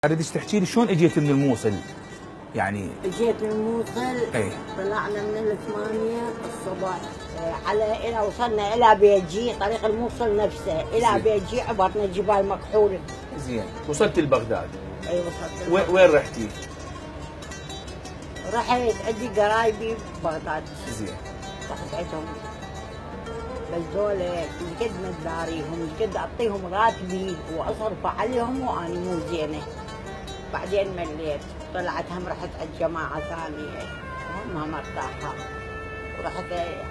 اريدك تحكي لي شلون اجيت من الموصل؟ يعني اجيت من الموصل. اي طلعنا من 8 الصبح على الى وصلنا الى بيجي، طريق الموصل نفسه الى بيجي، عبرنا جبال مكحول. زين، وصلت لبغداد. اي وصلت. وين رحتي؟ رحت عندي قرايبي ببغداد. زين. رحت عندهم، بس دول قد ما تداريهم قد اعطيهم راتبي واصرف عليهم واني مو زينه. بعدين مليت، طلعت هم رحت عند جماعه ثانيه هم مرتاحه، ورحت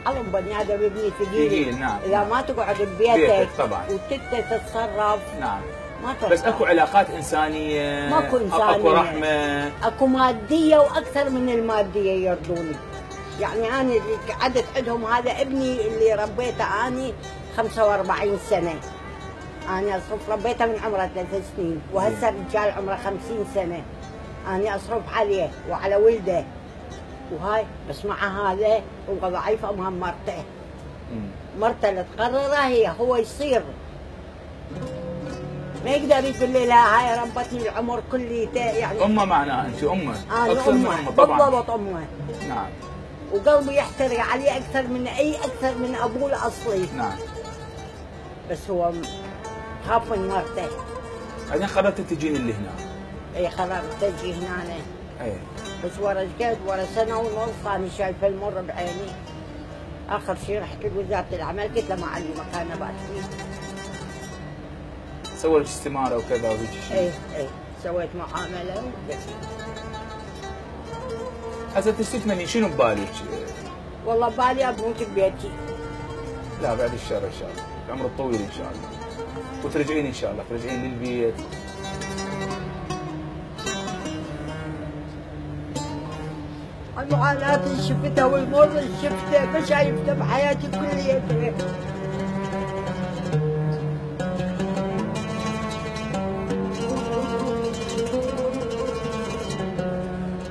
على بني ادم ابني ثقيل. نعم. اذا ما تقعد ببيتك طبعا وتتصرف. نعم. ما ترتاح. بس اكو علاقات انسانيه، ماكو انسانيه، اكو رحمه، اكو ماديه واكثر من الماديه يرضوني. يعني انا اللي قعدت عندهم، هذا ابني اللي ربيته اني 45 سنه. أنا أصرف ربيته من عمره 3 سنين، وهسه رجال عمره 50 سنة. أنا أصرف عليه وعلى ولده، وهاي بس مع هذا هو ضعيف أمام مرته. مرته اللي تقرره هي هو يصير، ما يقدر يقول لي لا هاي ربتني العمر كليته. يعني أمه معناها أنت أمه. أنا أمه بالضبط أمه. نعم. وقلبي يحترق عليه أكثر من أبوه الأصلي. نعم. بس هو خاف من مرته. بعدين قررت تجين اللي هنا. اي قررت تجي هنا. اي بس ورا سنه ونص انا شايفه المر بعيني. اخر شيء رحت لوزاره العمل، قلت له ما عندي مكان ابات فيه. سووا لك استماره وكذا وهيك شيء. اي سويت معامله وبس. هسه تستثمني شنو ببالك؟ والله ببالي اموت ببيتي. لا بعد الشر ان شاء الله، العمر الطويل ان شاء الله. وترجعين ان شاء الله، ترجعين للبيت. المعاناة اللي شفتها والمر اللي شفته ما شايفته بحياتي كليتها.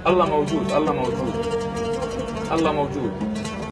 الله موجود، الله موجود، الله موجود.